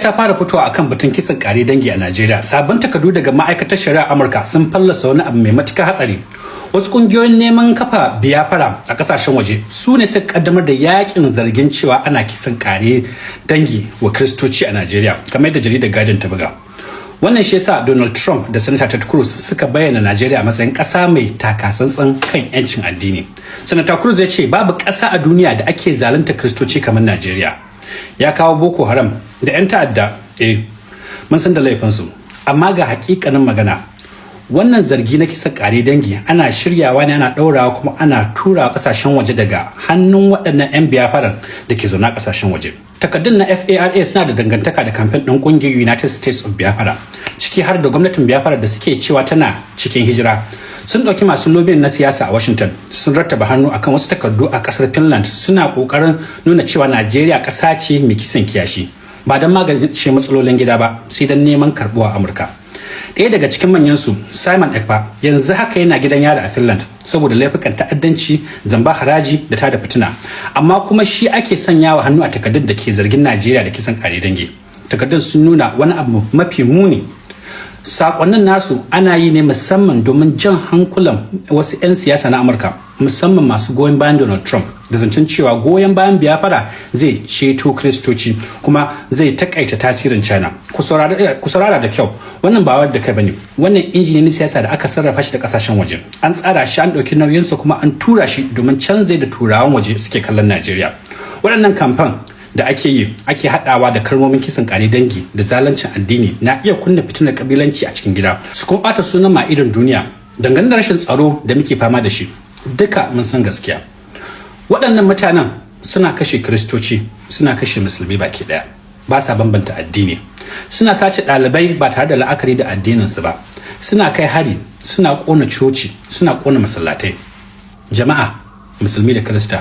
ta fara fitowa akan batun kisan kare dangi a Najeriya. Sabon takardu daga ma'aikatar shari'a Amurka sun fallasa wani abu mai matuƙar hatsari. Wasu kungiyoyin neman kafa biyafara a kasashen waje su ne suka kaddamar da yakin zargin cewa ana kisan kare dangi wa Kiristoci a Najeriya, kamar yadda jaridar Guardian ta buga. Wannan shi yasa Donald Trump da Senator Ted Cruz suka bayyana Najeriya a matsayin ƙasa mai takasantsan kan 'yancin addini. Senator Cruz ya ce babu ƙasa a duniya da ake zalunta Kiristoci kamar Najeriya. Ya kawo Boko Haram da 'yan ta'adda, mun san da laifinsu, amma ga hakikanin magana wannan zargi na kisa kare dangi ana shiryawa ne, ana ɗaurawa kuma ana turawa kasashen waje daga hannun waɗannan 'yan biyafaran da ke zaune a kasashen waje. Takardun na FARA suna da dangantaka da kamfen ɗin ƙungiyar United States of Biafra, ciki har da gwamnatin Biafra da suke cewa tana cikin hijira. Sun ɗauki masu lobbying na siyasa a Washington, sun rattaba hannu akan wasu takardu a ƙasar Finland, suna ƙoƙarin nuna cewa Najeriya ƙasa ce mai kisan kiyashi, ba don magance matsalolin gida ba, sai don neman karɓuwa a Amurka. Ɗaya daga cikin manyansu, Simon Ekpa, yanzu haka yana gidan yari a Finland saboda laifukan ta'addanci, zamba haraji da tada fitina. Amma kuma shi ake sanyawa hannu a takardun da ke zargin Najeriya da kisan kare dangi. Takardun sun nuna wani abu mafi muni. Sakonnin nasu ana yi ne musamman domin jan hankulan wasu 'yan siyasa na Amurka, musamman masu goyon bayan Donald Trump, da zancen cewa goyon bayan biyafara zai ceto Kiristoci kuma zai takaita tasirin China. Ku saurara da kyau, wannan ba wadda kai bane, wannan injini na siyasa da aka sarrafa shi da kasashen waje. An tsara shi, an ɗauki nauyinsa kuma an tura shi domin canza da turawan waje suke kallon Najeriya. Waɗannan kamfan da ake yi, ake haɗawa da kalmomin kisan kare dangi da zalancin addini na iya kunna fitinar kabilanci a cikin gida, su kuma ɓata sunan ma'idon duniya. Dangane da rashin tsaro da muke fama da shi, duka mun san gaskiya. Waɗannan mutanen suna kashe Kiristoci, suna kashe musulmi baki ɗaya, ba sa bambanta addini, suna sace ɗalibai ba tare da la'akari da addininsu ba, suna kai hari, suna ƙona coci, suna ƙona masallatai. Jama'a musulmi da Kirista,